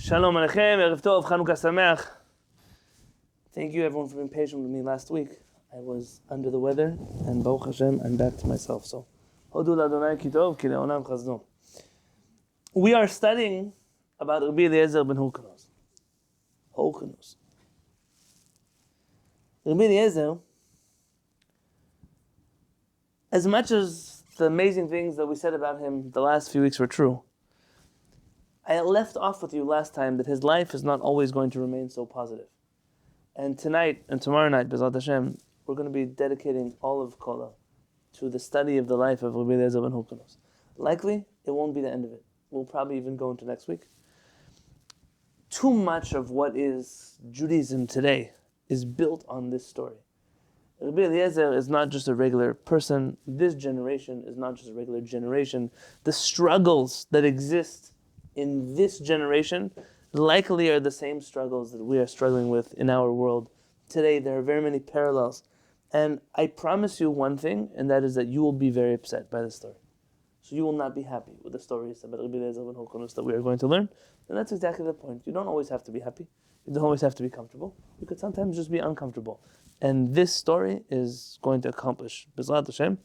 Shalom Aleichem, Erev Tov, Chanukah Sameach. Thank you everyone for being patient with me last week. I was under the weather, and Baruch Hashem, I'm back to myself. So, Hodu l'Adonai ki tov, ki le'olam chazdo. We are studying about Rabbi Eliezer Ben Hyrcanus. Rabbi Eliezer, as much as the amazing things that we said about him the last few weeks were true, I left off with you last time that his life is not always going to remain so positive. And tonight and tomorrow night, B'ezrat Hashem, we're going to be dedicating all of Kollel to the study of the life of Rabbi Eliezer Ben Hyrcanus. Likely, it won't be the end of it. We'll probably even go into next week. Too much of what is Judaism today is built on this story. Rabbi Eliezer is not just a regular person. This generation is not just a regular generation. The struggles that exist in this generation likely are the same struggles that we are struggling with in our world today. There are very many parallels. And I promise you one thing, and that is that you will be very upset by this story. So you will not be happy with the stories about Rabbi Eliezer Ben Hyrcanus that we are going to learn. And that's exactly the point. You don't always have to be happy. You don't always have to be comfortable. You could sometimes just be uncomfortable. And this story is going to accomplish, B'ezrat Hashem,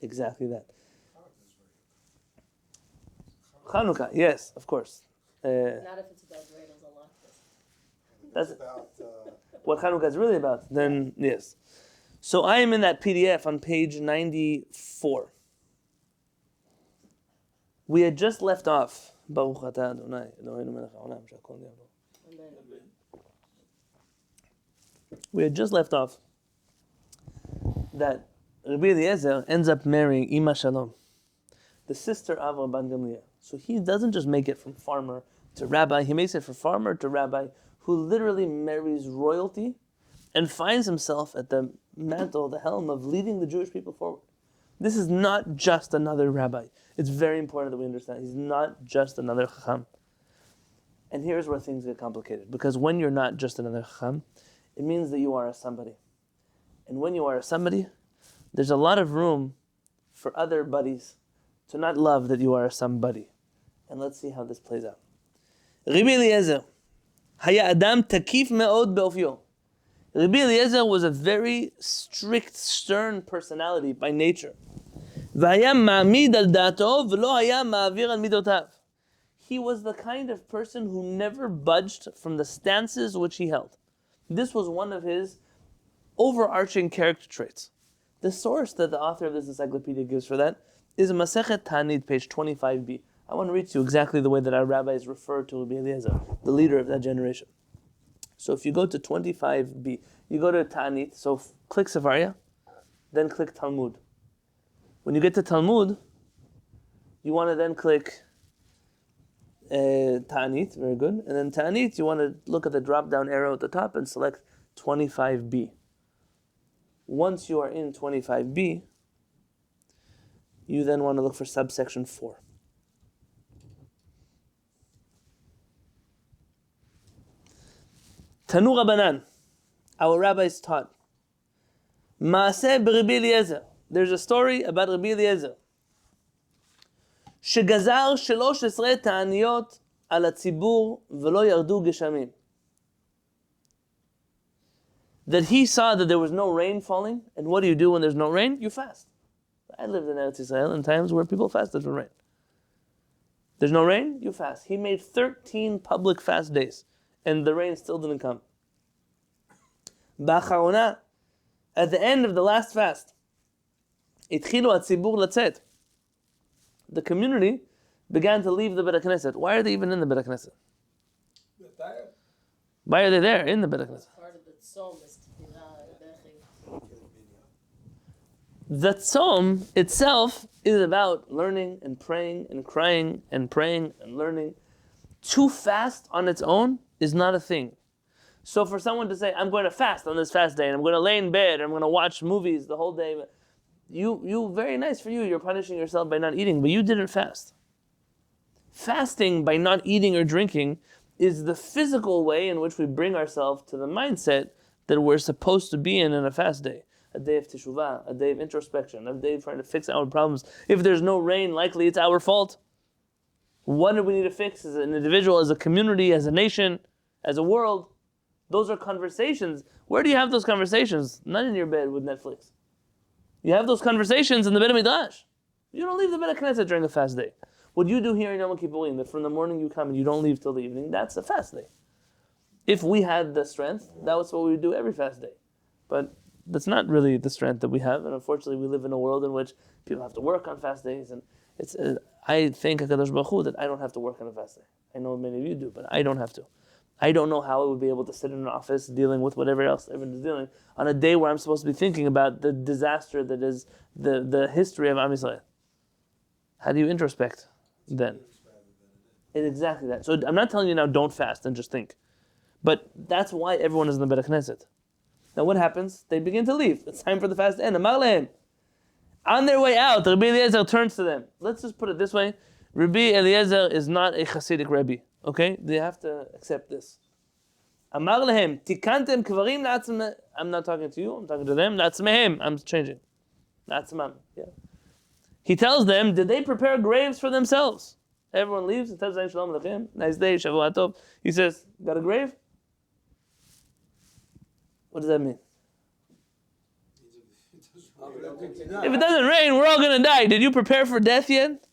exactly that. Chanukah, yes, of course. Not if it's about dreidels, I'll lock this. That's what Chanukah is really about. Then, yes. So I am in that PDF on page 94. We had just left off. Baruch atah Adonai, Eloheinu melech haolam, she'akol nהיה b'doro. We had just left off that Rabbi Eliezer ends up marrying Ima Shalom, the sister of Rabban Gamliel. So he doesn't just make it from farmer to rabbi, he makes it from farmer to rabbi, who literally marries royalty and finds himself at the mantle, the helm of leading the Jewish people forward. This is not just another rabbi. It's very important that we understand. He's not just another chacham. And here's where things get complicated. Because when you're not just another chacham, it means that you are a somebody. And when you are a somebody, there's a lot of room for other buddies to not love that you are a somebody. And let's see how this plays out. Rabbi Eliezer, haya adam takif me'od be'ofyo. Rabbi Eliezer was a very strict, stern personality by nature. V'haya ma'amid al da'ato v'lo haya ma'avir al midotav. He was the kind of person who never budged from the stances which he held. This was one of his overarching character traits. The source that the author of this encyclopedia gives for that is a Masechet Ta'anit, page 25b. I want to read to you exactly the way that our rabbis refer to Rabbi Eliezer, the leader of that generation. So if you go to 25b, you go to Ta'anit, so click Sefaria, then click Talmud. When you get to Talmud, you want to then click Ta'anit, very good. And then Ta'anit, you want to look at the drop-down arrow at the top and select 25b. Once you are in 25b, you then want to look for subsection 4. Tanu Rabbanan, our rabbis taught. Maaseh b'Rabbi Eliezer. There's a story about Rabbi Eliezer. שגזר 13 תעניות על הציבור ולא ירדו גשמים. That he saw that there was no rain falling, and what do you do when there's no rain? You fast. I lived in Eretz Yisrael in times where people fasted for rain. There's no rain, you fast. He made 13 public fast days, and the rain still didn't come. B'acharona, at the end of the last fast, התחילו הציבור לצאת. The community began to leave the Beit HaKnesset. Why are they even in the Beit HaKnesset? Why are they there in the Beit HaKnesset? Part of the tzom is the tzom itself is about learning and praying and crying and praying and learning. To fast on its own is not a thing. So for someone to say, I'm going to fast on this fast day, and I'm going to lay in bed, and I'm going to watch movies the whole day, you very nice for you, you're punishing yourself by not eating, but you didn't fast. Fasting by not eating or drinking is the physical way in which we bring ourselves to the mindset that we're supposed to be in a fast day. A day of teshuvah, a day of introspection, a day of trying to fix our problems. If there's no rain, likely it's our fault. What do we need to fix as an individual, as a community, as a nation, as a world? Those are conversations. Where do you have those conversations? Not in your bed with Netflix. You have those conversations in the Beit HaMikdash. You don't leave the Beit HaKnesset during a fast day. What you do here in Yom Kippurim, that from the morning you come and you don't leave till the evening, that's a fast day. If we had the strength, that was what we would do every fast day. But that's not really the strength that we have, and unfortunately we live in a world in which people have to work on fast days, and it's. I thank HaKadosh Baruch Hu that I don't have to work on a fast day. I know many of you do, but I don't have to. I don't know how I would be able to sit in an office dealing with whatever else everyone is dealing on a day where I'm supposed to be thinking about the disaster that is the history of Am Yisrael. How do you introspect then? It's exactly that. So I'm not telling you now don't fast and just think. But that's why everyone is in the Beit HaKnesset. Now what happens? They begin to leave. It's time for the fast to end. Amar lehem. On their way out, Rabbi Eliezer turns to them. Let's just put it this way. Rabbi Eliezer is not a Hasidic Rebbe. Okay? They have to accept this. Amar lehem, tikantem kvarim la'atzmeh. I'm not talking to you, I'm talking to them. La'atzmehem. I'm changing. La'atzmam. Yeah. He tells them, did they prepare graves for themselves? Everyone leaves. He tells them, Shalom Aleichem. Nice day, Shavua Tov. He says, got a grave? What does that mean? If it doesn't rain, we're all going to die. Did you prepare for death yet?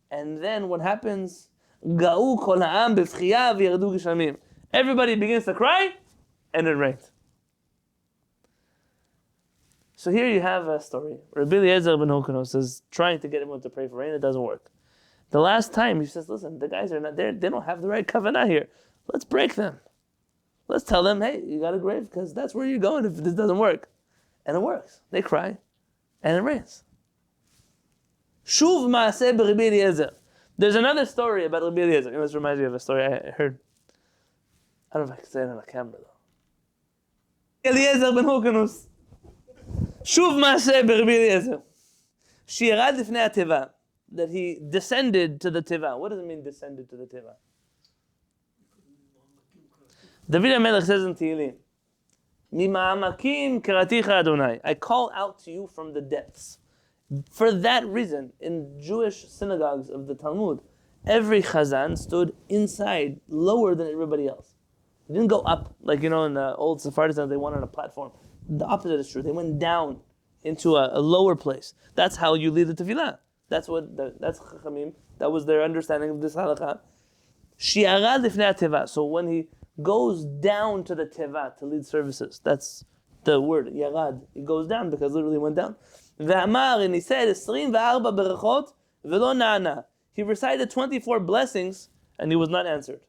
And then what happens? Ga'u kol ha'am b'fchiya v'yardu geshamim. Everybody begins to cry, and it rains. So here you have a story. Rabbi Eliezer Ben Hyrcanus is trying to get everyone to pray for rain. It doesn't work. The last time he says, listen, the guys are not there. They don't have the right kavanah here. Let's break them. Let's tell them, hey, you got a grave because that's where you're going if this doesn't work. And it works. They cry, and it rains. Shuv ma'aseh b'Rabbi Eliezer. There's another story about Rabbi Eliezer. This reminds me of a story I heard. I don't know if I can say it on a camera though. Eliezer Ben Hyrcanus. Shuv ma'aseh b'Rabbi Eliezer. Shi'arad lifnei hateva. That he descended to the teva. What does it mean, descended to the teva? David HaMelech says in Tehillim, Mima'amakim keraticha Adonai. I call out to you from the depths. For that reason, in Jewish synagogues of the Talmud, every chazan stood inside, lower than everybody else. They didn't go up, like in the old Sephardism, they went on a platform. The opposite is true. They went down into a lower place. That's how you lead the tefillah. That's Chachamim. That was their understanding of this halakha. Shi'arad lifnei hateva. So when he goes down to the teva to lead services, that's the word, yarad. He goes down because literally went down. Ve'amar, and he said, 24 berachot v'lo na'ana. He recited 24 blessings and he was not answered.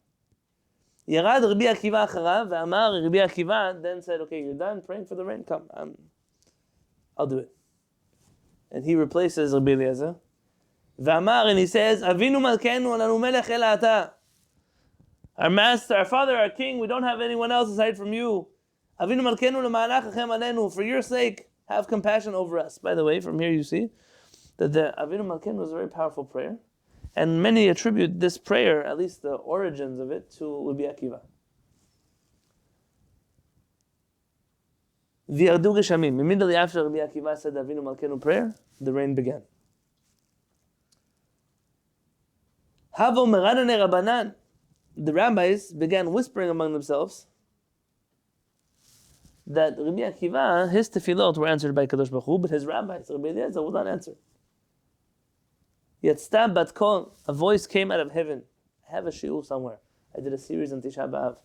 Yarad Rabbi Akiva acharav, ve'amar Rabbi Akiva then said, okay, you're done praying for the rain, come, I'll do it. And he replaces Rabbi Eliezer. Ve'amar, and he says, Avinu malkenu alanu melech ela ata. Our master, our father, our king, we don't have anyone else aside from you. Avinu malkenu lema'anach achem alenu. For your sake, have compassion over us. By the way, from here you see that the Avinu malkenu was a very powerful prayer. And many attribute this prayer, at least the origins of it, to Rabbi Akiva. V'yardu geshamim. Immediately after Rabbi Akiva said the Avinu malkenu prayer, the rain began. Havo meranane rabanan. The rabbis began whispering among themselves that Rabbi Akiva, his tefillot were answered by Kadosh Baruch Hu, but his rabbis, Rabbi Eliezer, was not answered. Yet stab bat kol, a voice came out of heaven. I have a shiur somewhere. I did a series on Tisha B'Av.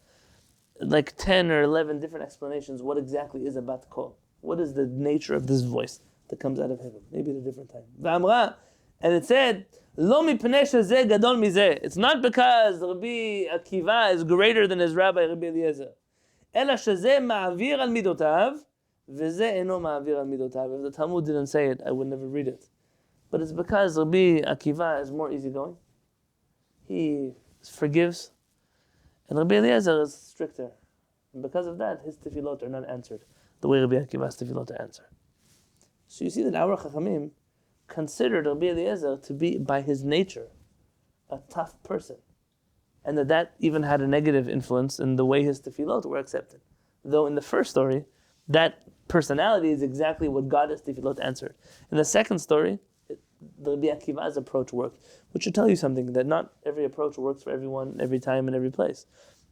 Like 10 or 11 different explanations. What exactly is a bat kol? What is the nature of this voice that comes out of heaven? Maybe at a different time. V'amra, and it said, Lo mipnei shezeh gadol mizeh. It's not because Rabbi Akiva is greater than his rabbi Rabbi Eliezer. Ela shezeh ma'avir al midotav, v'zeh eno ma'avir al midotav. If the Talmud didn't say it, I would never read it. But it's because Rabbi Akiva is more easygoing. He forgives. And Rabbi Eliezer is stricter. And because of that, his tefillot are not answered the way Rabbi Akiva's tefillot are answered. So you see that our Chachamim considered Rabbi Eliezer to be, by his nature, a tough person. And that even had a negative influence in the way his tefillot were accepted. Though in the first story, that personality is exactly what got his tefillot answered. In the second story, the Rabbi Akiva's approach worked, which should tell you something, that not every approach works for everyone, every time, and every place.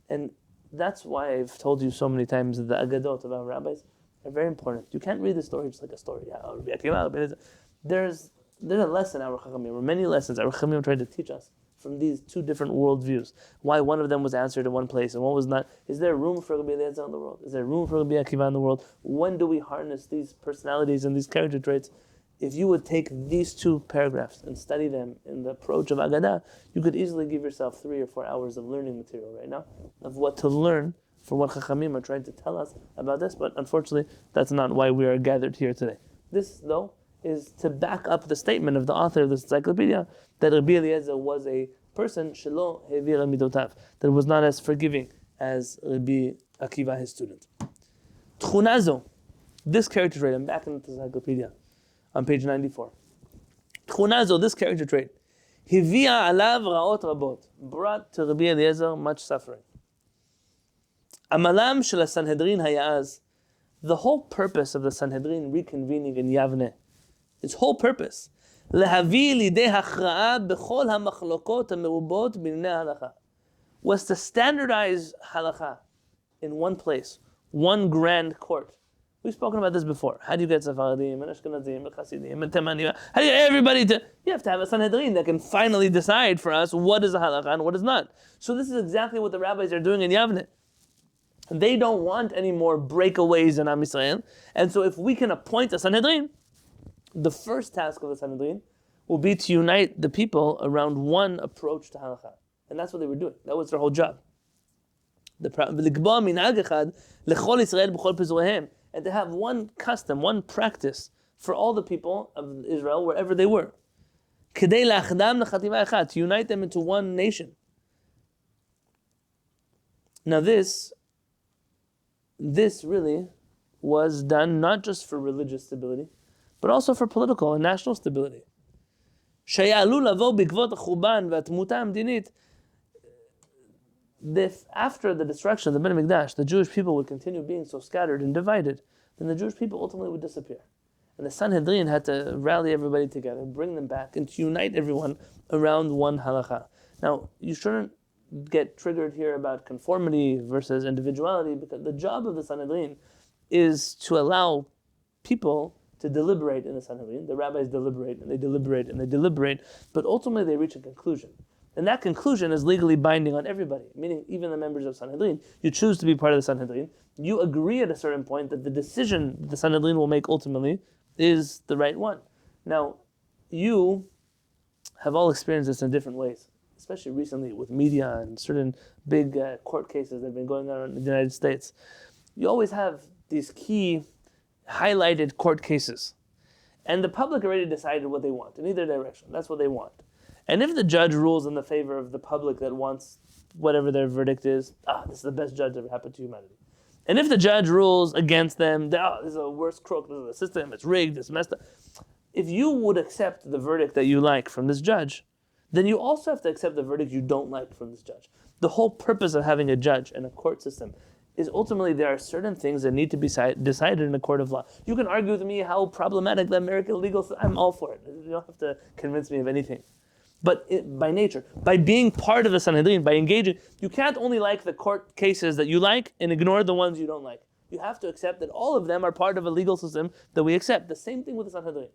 And that's why I've told you so many times that the Agadot of our rabbis are very important. You can't read the story just like a story. Rabbi Akiva, there's a lesson our Chachamim, or many lessons our Chachamim tried to teach us from these two different worldviews. Why one of them was answered in one place and one was not. Is there room for Rabbi Eliezer in the world? Is there room for Rabbi Akiva in the world? When do we harness these personalities and these character traits? If you would take these two paragraphs and study them in the approach of Agadah, you could easily give yourself 3 or 4 hours of learning material right now, of what to learn for what Chachamim are trying to tell us about this, but unfortunately, that's not why we are gathered here today. This, though, is to back up the statement of the author of this encyclopedia that Rabbi Eliezer was a person shelo hevira midotav, that was not as forgiving as Rabbi Akiva, his student. Tchunazo, this character trait, I'm back in the encyclopedia, on page 94. Tchunazo, this character trait, hivia alav raot rabot, brought to Rabbi Eliezer much suffering. Amalam shel Sanhedrin hayaz, the whole purpose of the Sanhedrin reconvening in Yavneh, its whole purpose, להביא לידי הכרעה בכל המחלוקות המרובות בענייני ההלכה, was to standardize halakha in one place, one grand court. We've spoken about this before. How do you get Sephardim and Ashkenazim and Hasidim and Temanim? How do you get everybody to? You have to have a Sanhedrin that can finally decide for us what is a halakha and what is not. So this is exactly what the rabbis are doing in Yavneh. They don't want any more breakaways in Am Yisrael, and so if we can appoint a Sanhedrin, the first task of the Sanhedrin will be to unite the people around one approach to halakha. And that's what they were doing. That was their whole job. And to have one custom, one practice for all the people of Israel, wherever they were. To unite them into one nation. Now this really was done not just for religious stability, but also for political and national stability. After the destruction of the Beit HaMikdash, the Jewish people would continue being so scattered and divided, then the Jewish people ultimately would disappear. And the Sanhedrin had to rally everybody together, bring them back, and to unite everyone around one halakha. Now, you shouldn't get triggered here about conformity versus individuality, because the job of the Sanhedrin is to allow people to deliberate in the Sanhedrin. The rabbis deliberate, and they deliberate, and they deliberate, but ultimately they reach a conclusion. And that conclusion is legally binding on everybody, meaning even the members of Sanhedrin. You choose to be part of the Sanhedrin. You agree at a certain point that the decision the Sanhedrin will make ultimately is the right one. Now, you have all experienced this in different ways, especially recently with media and certain big court cases that have been going on in the United States. You always have these key highlighted court cases. And the public already decided what they want in either direction. That's what they want. And if the judge rules in the favor of the public that wants whatever their verdict is, this is the best judge that ever happened to humanity. And if the judge rules against them, this is a worse crook, this is the system, it's rigged, it's messed up. If you would accept the verdict that you like from this judge, then you also have to accept the verdict you don't like from this judge. The whole purpose of having a judge and a court system is ultimately there are certain things that need to be decided in a court of law. You can argue with me how problematic the American legal system, I'm all for it. You don't have to convince me of anything. But by nature, by being part of the Sanhedrin, by engaging, you can't only like the court cases that you like and ignore the ones you don't like. You have to accept that all of them are part of a legal system that we accept. The same thing with the Sanhedrin.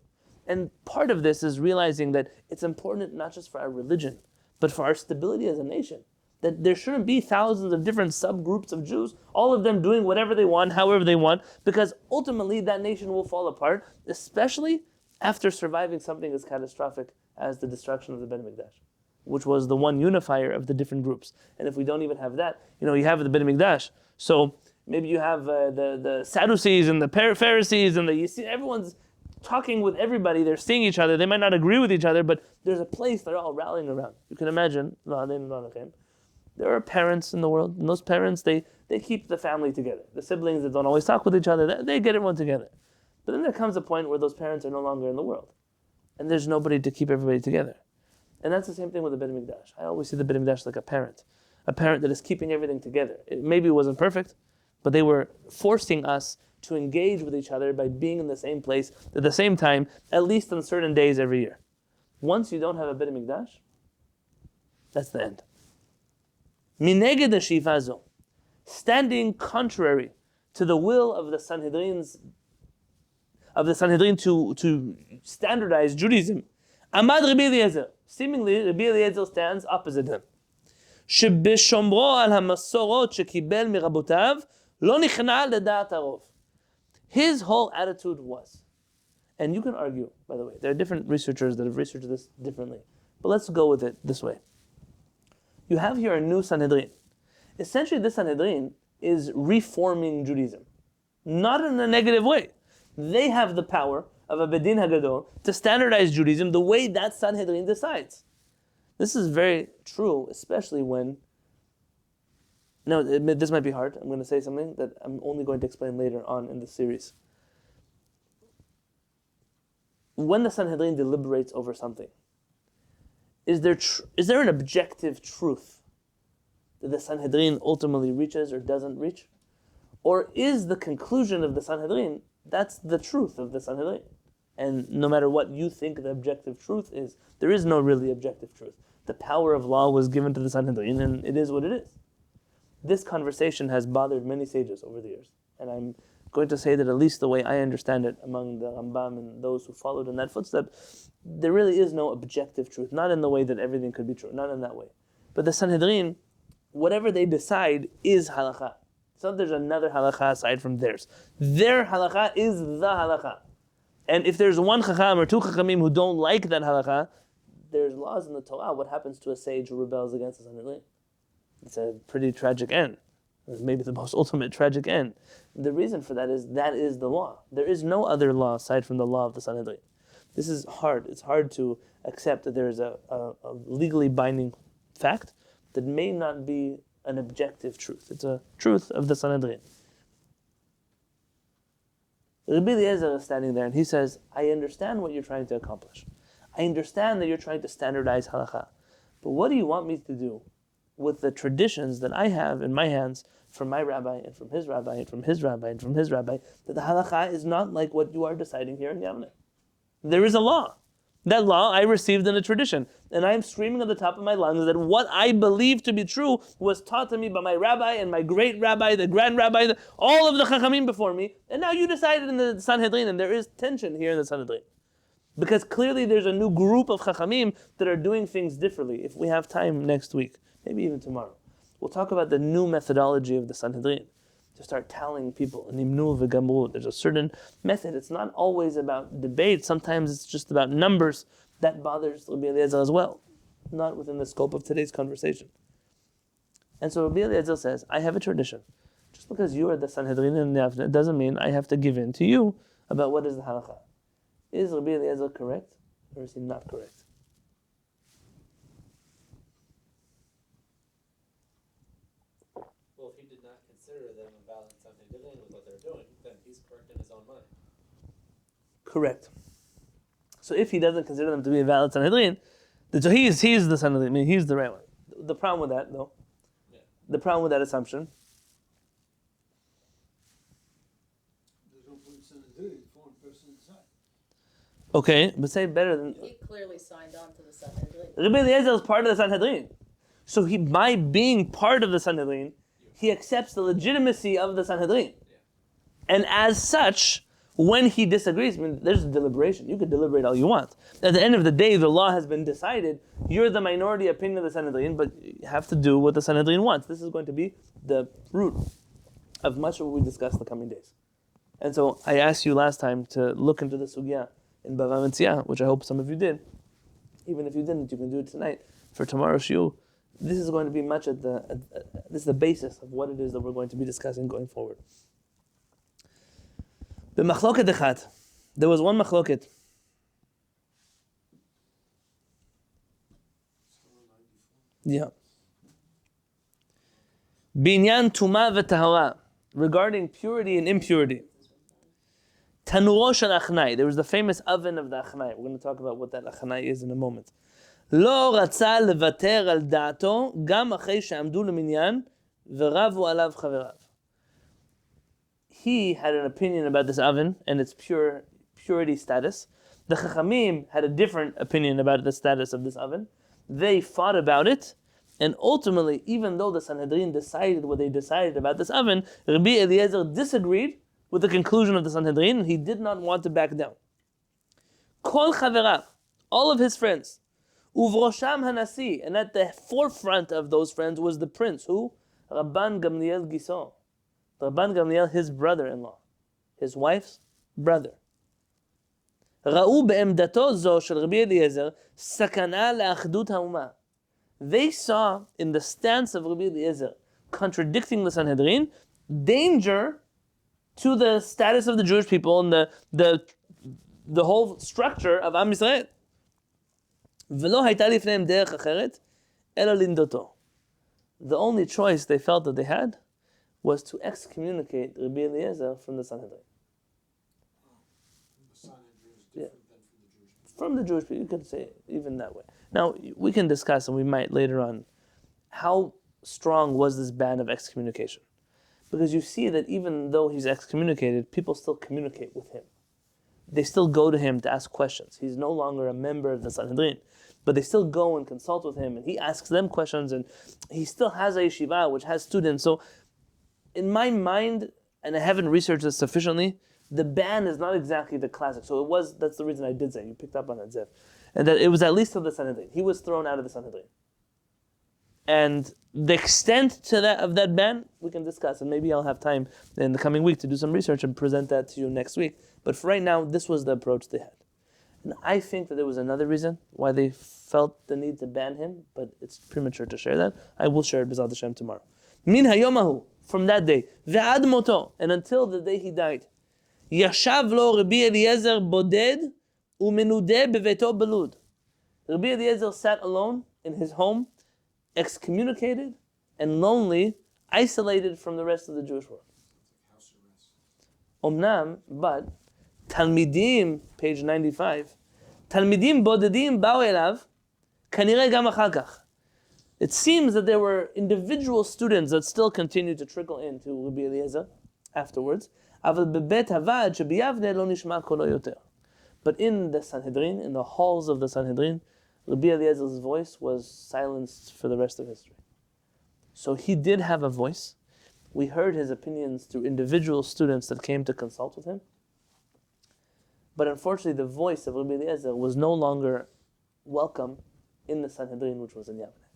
And part of this is realizing that it's important not just for our religion, but for our stability as a nation. That there shouldn't be thousands of different subgroups of Jews, all of them doing whatever they want, however they want, because ultimately that nation will fall apart, especially after surviving something as catastrophic as the destruction of the Beit HaMikdash, which was the one unifier of the different groups. And if we don't even have that, you have the Beit HaMikdash. So maybe you have the Sadducees and the Pharisees and everyone's talking with everybody, they're seeing each other, they might not agree with each other, but there's a place they're all rallying around. You can imagine, there are parents in the world, and those parents, they keep the family together. The siblings that don't always talk with each other, they get everyone together. But then there comes a point where those parents are no longer in the world, and there's nobody to keep everybody together. And that's the same thing with the Beit HaMikdash. I always see the Beit HaMikdash like a parent that is keeping everything together. Maybe it wasn't perfect, but they were forcing us to engage with each other by being in the same place at the same time, at least on certain days every year. Once you don't have a Beit HaMikdash, that's the end. Mineged ha'shifa zo, standing contrary to the will of the Sanhedrin to standardize Judaism. Amad Rabbi Eliezer. Seemingly, Rabbi Eliezer stands opposite him. שבשומרו על המסורות שקיבל מרבותיו לא נכנע לדעת הרוב. His whole attitude was, and you can argue, by the way, there are different researchers that have researched this differently, but let's go with it this way. You have here a new Sanhedrin. Essentially, this Sanhedrin is reforming Judaism, not in a negative way. They have the power of a Bedin Hagadol to standardize Judaism the way that Sanhedrin decides. This is very true, especially when... No, this might be hard. I'm going to say something that I'm only going to explain later on in the series. When the Sanhedrin deliberates over something, is there an objective truth that the Sanhedrin ultimately reaches or doesn't reach? Or is the conclusion of the Sanhedrin, that's the truth of the Sanhedrin? And no matter what you think the objective truth is, there is no really objective truth. The power of law was given to the Sanhedrin, and it is what it is. This conversation has bothered many sages over the years. And I'm going to say that at least the way I understand it among the Rambam and those who followed in that footstep, there really is no objective truth. Not in the way that everything could be true, not in that way. But the Sanhedrin, whatever they decide is halakha. It's not there's another halakha aside from theirs. Their halakha is the halakha. And if there's one chacham or two chachamim who don't like that halakha, there's laws in the Torah. What happens to a sage who rebels against the Sanhedrin? It's a pretty tragic end. It's maybe the most ultimate tragic end. The reason for that is the law. There is no other law aside from the law of the Sanhedrin. This is hard. It's hard to accept that there is a legally binding fact that may not be an objective truth. It's a truth of the Sanhedrin. Rabbi Eliezer is standing there and he says, I understand what you're trying to accomplish. I understand that you're trying to standardize halakha. But what do you want me to do with the traditions that I have in my hands from my rabbi and from his rabbi and from his rabbi and from his rabbi, that the halakha is not like what you are deciding here in Yavneh? There is a law. That law I received in a tradition. And I am screaming at the top of my lungs that what I believe to be true was taught to me by my rabbi and my great rabbi, the grand rabbi, all of the Chachamim before me. And now you decided in the Sanhedrin, and there is tension here in the Sanhedrin. Because clearly there's a new group of Chachamim that are doing things differently. If we have time next week, maybe even tomorrow, we'll talk about the new methodology of the Sanhedrin. To start telling people, nimnu v'gamru, there's a certain method. It's not always about debate. Sometimes it's just about numbers. That bothers Rabbi Eliezer as well. Not within the scope of today's conversation. And so Rabbi Eliezer says, I have a tradition. Just because you are the Sanhedrin and Yavneh doesn't mean I have to give in to you about what is the halakha. Is Rabbi Eliezer correct or is he not correct? Well, if he did not consider them a valid Sanhedrin with what they're doing, then he's correct in his own mind. Correct. So if he doesn't consider them to be a valid Sanhedrin, so he's the Sanhedrin, I mean, he's the right one. The problem with that, though, the problem with that assumption, okay, but say better than... He clearly signed on to the Sanhedrin. Rabbi Eliezer is part of the Sanhedrin. So he, by being part of the Sanhedrin, he accepts the legitimacy of the Sanhedrin. And as such, when he disagrees, I mean, there's a deliberation. You could deliberate all you want. At the end of the day, the law has been decided. You're the minority opinion of the Sanhedrin, but you have to do what the Sanhedrin wants. This is going to be the root of much of what we discuss in the coming days. And so I asked you last time to look into the sugya in Bava Metzia, which I hope some of you did. Even if you didn't, you can do it tonight for tomorrow's shiur. This is going to be much at this is the basis of what it is that we're going to be discussing going forward. The machloket echad. There was one machloket. Yeah. Binyan tuma v'tahara, regarding purity and impurity. Tanuro shel Aknai. There was the famous oven of the Aknai. We're going to talk about what that Aknai is in a moment. לא רצה לוותר על דעתו גם אחרי שעמדו למניין ורבו עליו חבריו. He had an opinion about this oven and its purity status, The Chachamim had a different opinion about the status of this oven. They fought about it, and ultimately, even though the Sanhedrin decided what they decided about this oven, Rabbi Eliezer disagreed with the conclusion of the Sanhedrin, and he did not want to back down. Kol Chaverav, all of his friends, Uvrosham Hanasi, and at the forefront of those friends was the prince, who? Rabban Gamliel Giso. Rabban Gamliel, his brother-in-law, his wife's brother. ראו בעמדתו זו של רבי אליעזר סכנה לאחדות האומה. They saw in the stance of Rabbi Eliezer, contradicting the Sanhedrin, danger to the status of the Jewish people and the whole structure of Am Yisrael. ולא הייתה לפניהם דרך אחרת, אלא לנדותו. The only choice they felt that they had was to excommunicate Rabbi Eliezer from the Sanhedrin. Yeah. From the Jewish people, you could say it even that way. Now, we can discuss, and we might later on, how strong was this ban of excommunication? Because you see that even though he's excommunicated, people still communicate with him. They still go to him to ask questions. He's no longer a member of the Sanhedrin, but they still go and consult with him, and he asks them questions, and he still has a yeshiva, which has students. So, in my mind, and I haven't researched this sufficiently, the ban is not exactly the classic. So that's the reason I did say, you picked up on it, Zev. And that it was at least of the Sanhedrin. He was thrown out of the Sanhedrin. And the extent to of that ban, we can discuss. And maybe I'll have time in the coming week to do some research and present that to you next week. But for right now, this was the approach they had. And I think that there was another reason why they felt the need to ban him, but it's premature to share that. I will share it B'ezrat Hashem tomorrow. Min hayomahu, from that day, ve'ad moto, and until the day he died, Yashav lo Rabbi Eliezer boded umenudeh beveto belud. Rabbi Eliezer sat alone in his home, excommunicated and lonely, isolated from the rest of the Jewish world. Omnam, but Talmidim, page 95, Talmidim bodedim ba'u elav, kanireh gam achar kach. It seems that there were individual students that still continued to trickle into Rabbi Eliezer afterwards. But in the Sanhedrin, in the halls of the Sanhedrin, Rabbi Eliezer's voice was silenced for the rest of history. So he did have a voice. We heard his opinions through individual students that came to consult with him. But unfortunately, the voice of Rabbi Eliezer was no longer welcome in the Sanhedrin, which was in Yavneh.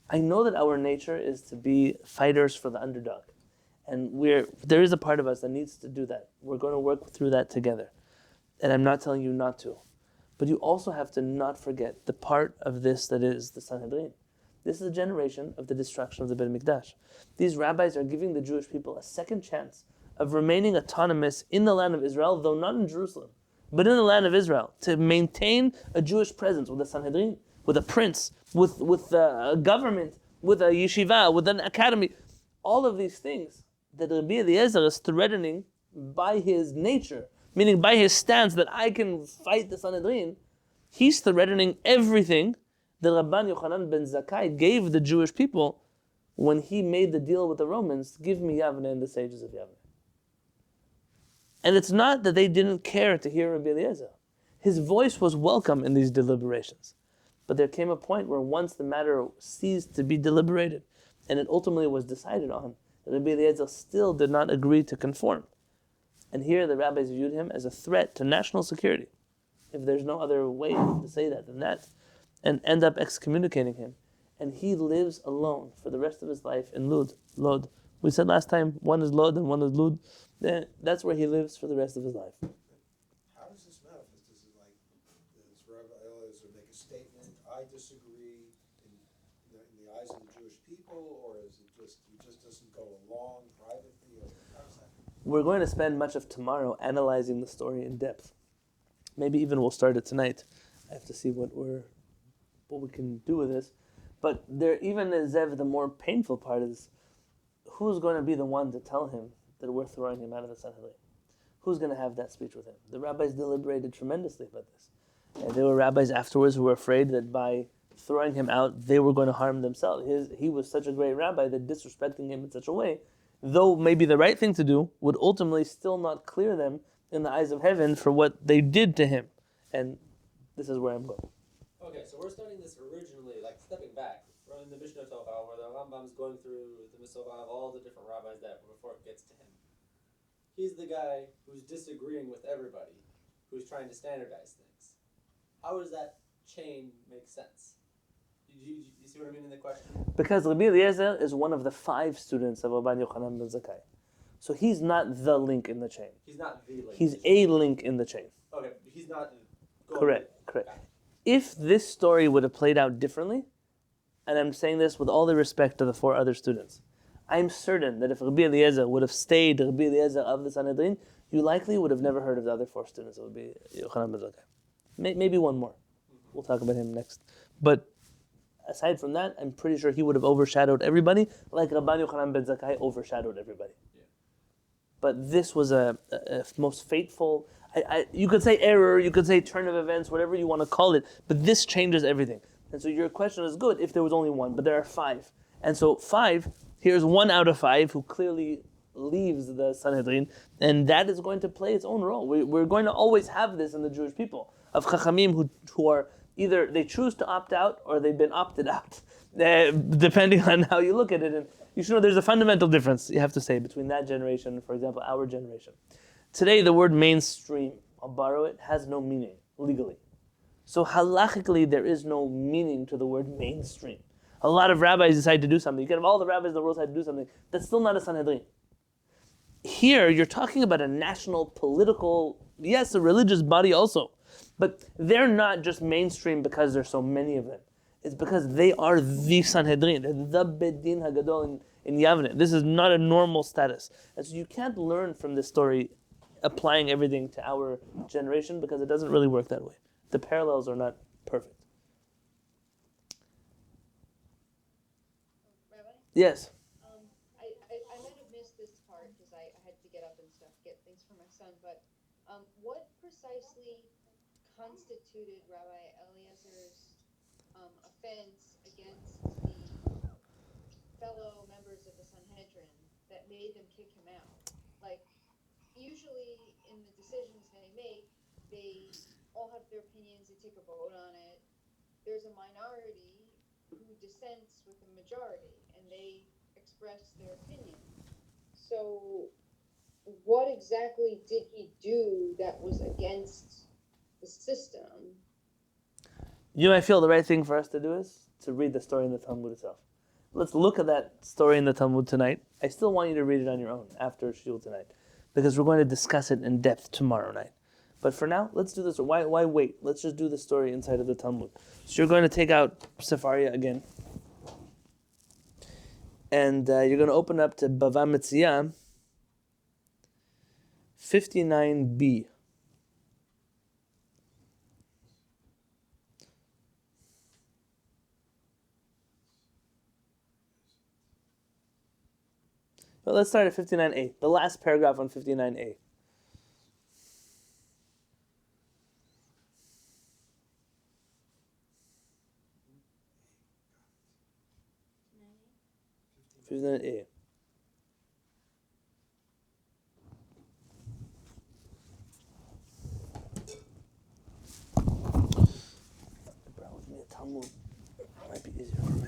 I know that our nature is to be fighters for the underdog. And there is a part of us that needs to do that. We're going to work through that together. And I'm not telling you not to. But you also have to not forget the part of this that is the Sanhedrin. This is a generation of the destruction of the Beit Mikdash. These rabbis are giving the Jewish people a second chance of remaining autonomous in the land of Israel, though not in Jerusalem, but in the land of Israel, to maintain a Jewish presence with a Sanhedrin, with a prince, with a government, with a yeshiva, with an academy. All of these things that Rabbi Eliezer is threatening by his nature, meaning by his stance that I can fight the Sanhedrin, he's threatening everything that Rabban Yochanan ben Zakkai gave the Jewish people when he made the deal with the Romans, give me Yavneh and the sages of Yavneh. And it's not that they didn't care to hear Rabbi Eliezer. His voice was welcome in these deliberations. But there came a point where once the matter ceased to be deliberated, and it ultimately was decided on, Rabbi Eliezer still did not agree to conform. And here the rabbis viewed him as a threat to national security, if there's no other way to say that than that, and end up excommunicating him. And he lives alone for the rest of his life in Lod. We said last time, one is Lod and one is Lud. That's where he lives for the rest of his life. How does this manifest? Is it like, does Rabbi Eliezer make a statement, I disagree in the eyes of the Jewish people, or is it just, he just doesn't go along privately, or how does that? We're going to spend much of tomorrow analyzing the story in depth. Maybe even we'll start it tonight. I have to see what we can do with this. But there, even as Zev, the more painful part is, who's going to be the one to tell him that we're throwing him out of the Sanhedrin? Who's going to have that speech with him? The rabbis deliberated tremendously about this. And there were rabbis afterwards who were afraid that by throwing him out, they were going to harm themselves. He was such a great rabbi that disrespecting him in such a way, though maybe the right thing to do, would ultimately still not clear them in the eyes of heaven for what they did to him. And this is where I'm going. Okay, so we're studying this originally, like stepping back, we're in the Mishneh Torah, where the Rambam's going through the Mishneh of all the different rabbis that before it gets to him. He's the guy who's disagreeing with everybody, who's trying to standardize things. How does that chain make sense? You see what I mean in the question? Because Rabbi Eliezer is one of the 5 students of Rabbi Yochanan ben Zakkai. So he's not the link in the chain. He's not the link. He's a link in the chain. Okay, he's not... Correct. If this story would have played out differently, and I'm saying this with all the respect to the 4 other students, I'm certain that if Rabbi Eliezer would have stayed Rabbi Eliezer of the Sanhedrin, you likely would have never heard of the other 4 students of Rabbi Yochanan ben Zakkai. Maybe one more. We'll talk about him next. But aside from that, I'm pretty sure he would have overshadowed everybody, like Rabbi Yochanan ben Zakkai overshadowed everybody. Yeah. But this was a most fateful, you could say error, you could say turn of events, whatever you want to call it, but this changes everything. And so your question is good if there was only one, but there are 5. And so 5, here's 1 out of 5 who clearly leaves the Sanhedrin, and that is going to play its own role. We're going to always have this in the Jewish people, of Chachamim who are either they choose to opt out or they've been opted out, depending on how you look at it. And you should know there's a fundamental difference, you have to say, between that generation, for example, our generation. Today, the word mainstream, I'll borrow it, has no meaning legally. So halachically, there is no meaning to the word mainstream. A lot of rabbis decide to do something. You can have all the rabbis in the world decide to do something. That's still not a Sanhedrin. Here, you're talking about a national, political, yes, a religious body also. But they're not just mainstream because there's so many of them. It's because they are the Sanhedrin. They're the Bedin Hagadol in Yavneh. This is not a normal status. And so you can't learn from this story applying everything to our generation because it doesn't really work that way. The parallels are not perfect. Rabbi? Yes. I might have missed this part because I had to get up and stuff, get things for my son, but what precisely constituted Rabbi Eliezer's offense against the fellow members of the Sanhedrin that made them kick him out? Like, usually in the decisions they make, they all have their opinions, they take a vote on it. There's a minority who dissents with the majority, and they express their opinion. So what exactly did he do that was against the system? You might feel the right thing for us to do is to read the story in the Talmud itself. Let's look at that story in the Talmud tonight. I still want you to read it on your own after Shul tonight, because we're going to discuss it in depth tomorrow night. But for now, let's do this. Why wait? Let's just do the story inside of the Talmud. So you're going to take out Sefaria again. And you're going to open up to Bava Metzia 59b. Well, let's start at 59a, the last paragraph on 59a. A. Brought with me a Talmud. It might be easier for me.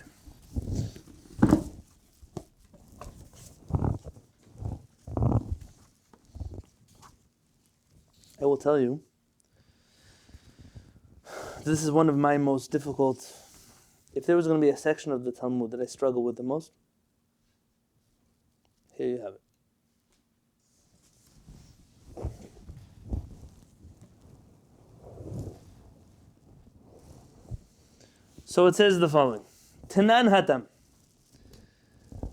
I will tell you, this is one of my most difficult. If there was going to be a section of the Talmud that I struggle with the most, here you have it. So it says the following. Tenan hatam.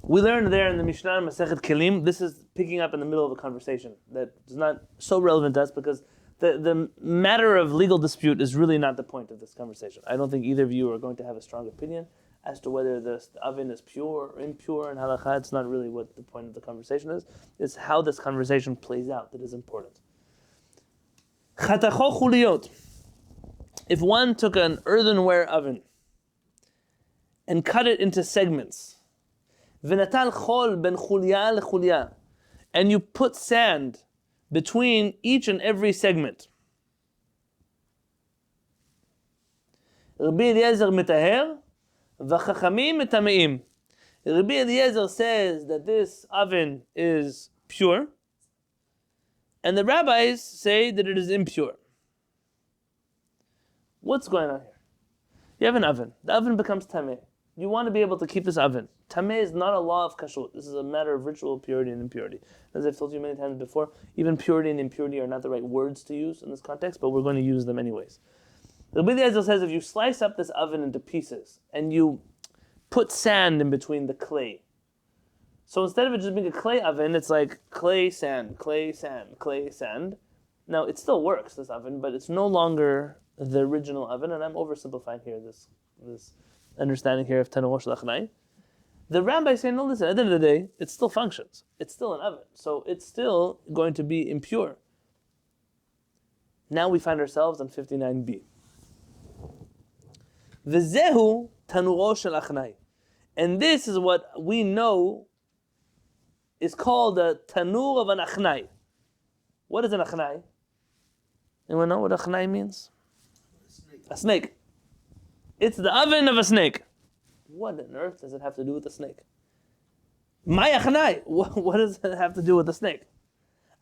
We learned there in the Mishnah Masechet Kelim, this is picking up in the middle of a conversation that is not so relevant to us because the matter of legal dispute is really not the point of this conversation. I don't think either of you are going to have a strong opinion as to whether the oven is pure or impure and halakha. It's not really what the point of the conversation is. It's how this conversation plays out that is important. Chatacho chuliyot. If one took an earthenware oven and cut it into segments, v'natal chol ben chulya lechulya, and you put sand between each and every segment, Rabbi Eliezer mitaher, v'chachamim mitameim. Rabbi Eliezer says that this oven is pure, and the rabbis say that it is impure. What's going on here? You have an oven. The oven becomes tameh. You want to be able to keep this oven. Tameh is not a law of kashrut. This is a matter of ritual purity and impurity. As I've told you many times before, even purity and impurity are not the right words to use in this context, but we're going to use them anyways. Rabbi Eliezer says if you slice up this oven into pieces and you put sand in between the clay, so instead of it just being a clay oven, it's like clay, sand, clay, sand, clay, sand. Now, it still works, this oven, but it's no longer the original oven, and I'm oversimplifying here this understanding here of Tenure shel Aknai. The rabbi is saying, no, listen, at the end of the day, it still functions. It's still an oven, so it's still going to be impure. Now we find ourselves on 59b. V'zehu tanuro shel Aknai. And this is what we know is called the tanur of an Aknai. What is an Aknai? Anyone know what Aknai means? A snake. It's the oven of a snake. What on earth does it have to do with the snake? My Aknai. What does it have to do with the snake?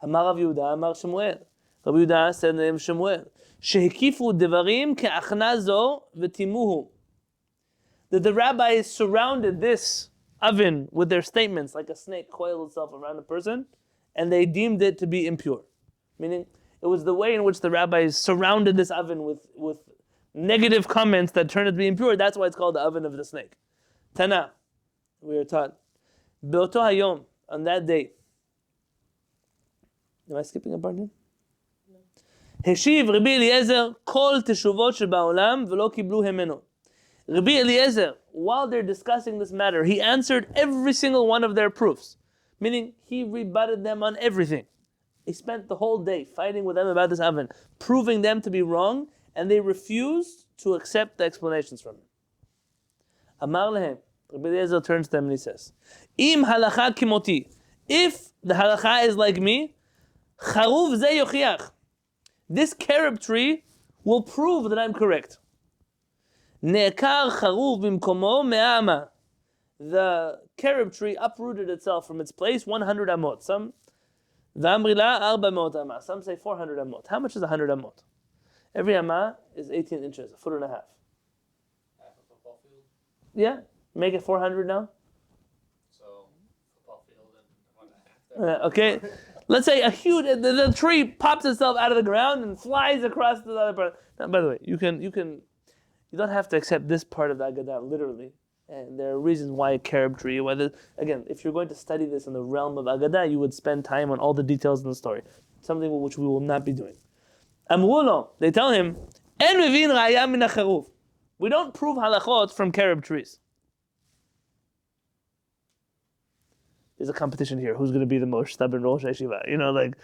Amar Rav Yehuda, Amar Shemuel. Rabbi Yehuda said the name Shemuel. Shehikifu devarim ke'achna zo v'timuhu. That the rabbis surrounded this oven with their statements like a snake coiled itself around a person, and they deemed it to be impure. Meaning, it was the way in which the rabbis surrounded this oven with negative comments that turned it to be impure. That's why it's called the oven of the snake. Tana, we are taught, Be'oto hayom, on that day. Am I skipping a part here? Heshiv Rabbi Eliezer kol teshuvot sheba'olam v'lo kiblu hemeno. Rabbi Eliezer, while they're discussing this matter, he answered every single one of their proofs. Meaning, he rebutted them on everything. He spent the whole day fighting with them about this oven, proving them to be wrong, and they refused to accept the explanations from him. Amar lehem, Rabbi Eliezer turns to them and he says, Im halacha kimoti, if the halacha is like me, charuv ze yochiach, this carob tree will prove that I'm correct. Ne'ekar charuv bimkomo me'ama. The carob tree uprooted itself from its place 100 amot. Some v'amrila 400 amot. Some say 400 amot. How much is 100 amot? Every amah is 18 inches, a foot and a half. Half a football field? Yeah, make it 400 now. So, football field and 1.5. Okay, let's say a huge, the tree pops itself out of the ground and flies across the other part. Now, by the way, you don't have to accept this part of the Agadah literally. And there are reasons why a carob tree, again, if you're going to study this in the realm of Agadah, you would spend time on all the details in the story. Something which we will not be doing. Amrulo, they tell him, En mevin raya min hacharuv. We don't prove halachot from carob trees. There's a competition here. Who's going to be the most stubborn Rosh Yeshiva?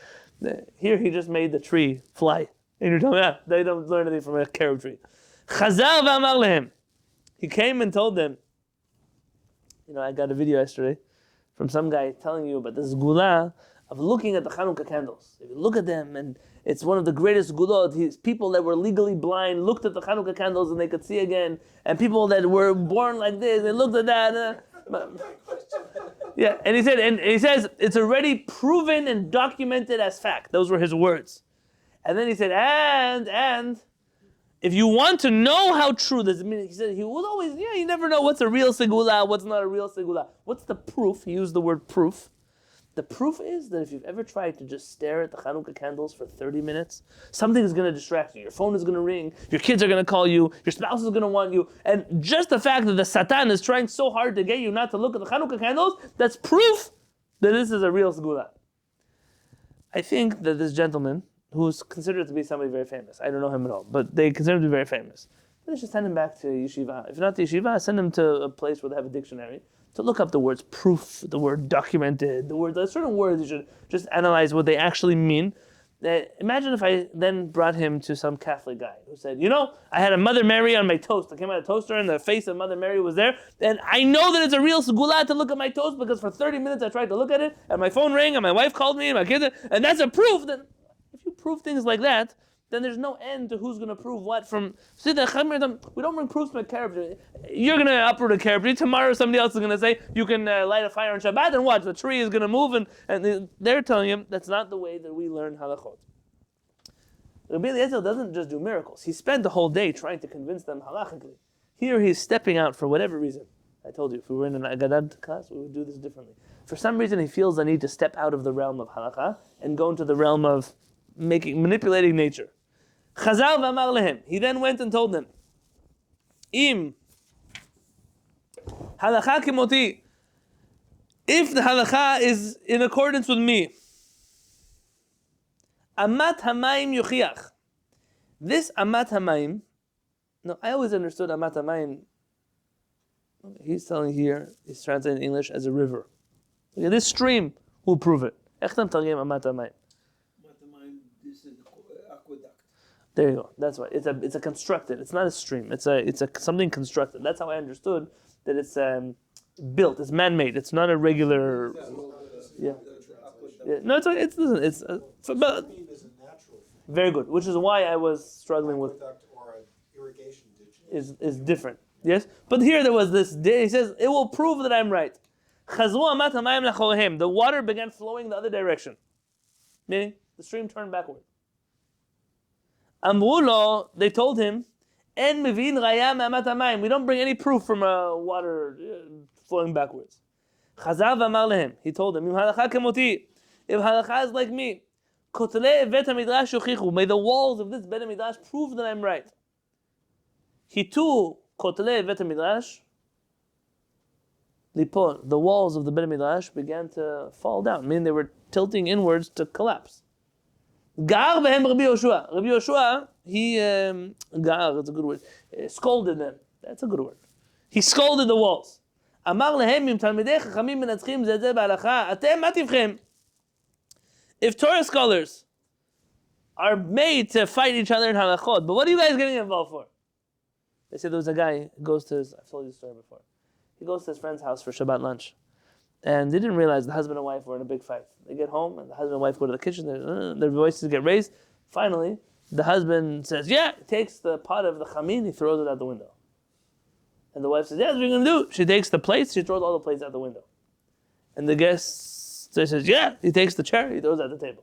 Here he just made the tree fly. And you're telling me, they don't learn anything from a carob tree. Chazar v'amar lehem. He came and told them, I got a video yesterday from some guy telling you about this gula of looking at the Chanukah candles. If you look at them, and it's one of the greatest gulot. People that were legally blind looked at the Chanukah candles and they could see again. And people that were born like this, they looked at that. Yeah, and he says, it's already proven and documented as fact. Those were his words. And then he said, and if you want to know how true this is, he said he will always, you never know what's a real segula, what's not a real segula. What's the proof? He used the word proof. The proof is that if you've ever tried to just stare at the Chanukah candles for 30 minutes, something is going to distract you. Your phone is going to ring, your kids are going to call you, your spouse is going to want you, and just the fact that the Satan is trying so hard to get you not to look at the Chanukah candles, that's proof that this is a real segula. I think that this gentleman, who's considered to be somebody very famous, I don't know him at all, but they consider him to be very famous, they should send him back to yeshiva. If not to yeshiva, send him to a place where they have a dictionary to look up the words proof, the word documented, there's certain words you should just analyze what they actually mean. Imagine if I then brought him to some Catholic guy who said, I had a Mother Mary on my toast. I came out of the toaster and the face of Mother Mary was there. And I know that it's a real segula to look at my toast because for 30 minutes I tried to look at it and my phone rang and my wife called me and my kids, and that's a proof that if you prove things like that, then there's no end to who's going to prove what from. See, the Chachamim, we don't bring proofs from a Carob. You're going to uproot a Carob tree. Tomorrow somebody else is going to say you can light a fire on Shabbat and watch the tree is going to move, and they're telling him that's not the way that we learn halachot. Rabbi Eliezer doesn't just do miracles. He spent the whole day trying to convince them halachically. Here he's stepping out for whatever reason. I told you, if we were in an Agadat class, we would do this differently. For some reason, he feels the need to step out of the realm of halakha and go into the realm of manipulating nature. Chazal v'amar lehem. He then went and told them, Im halakha kimoti. If the halakha is in accordance with me, amat hamayim yuchiach. This amat hamayim. No, I always understood amat hamayim. He's telling here, he's translating in English as a river. Okay, this stream will prove it. There you go. That's why it's a constructed. It's not a stream. It's a something constructed. That's how I understood that it's built. It's man-made. It's not a regular. Yeah. No, it's but very good. Which is why I was struggling with. Is different. Yes, but here there was this. He says it will prove that I'm right. The water began flowing the other direction, meaning the stream turned backward. Amrulo, they told him, we don't bring any proof from water flowing backwards. He told them, if halakha is like me, may the walls of this Bet HaMidrash prove that I'm right. He too. The walls of the Bet HaMidrash began to fall down, meaning they were tilting inwards to collapse. Gar behem Rabbi Yoshua. Rabbi Yoshua, he that's a good word. Scolded them. That's a good word. He scolded the walls. Amar lehem im talmidei chachamim menatzchim zeh zeh b'halacha, atem ma tivchem. If Torah scholars are made to fight each other in halachot, but what are you guys getting involved for? They said there was a guy who goes to I've told you the story before. He goes to his friend's house for Shabbat lunch. And they didn't realize the husband and wife were in a big fight. They get home and the husband and wife go to the kitchen, their voices get raised. Finally, the husband says, yeah, he takes the pot of the chamin, he throws it out the window. And the wife says, yeah, that's what you're going to do. She takes the plates, she throws all the plates out the window. And the guest says, yeah, he takes the chair, he throws it at the table.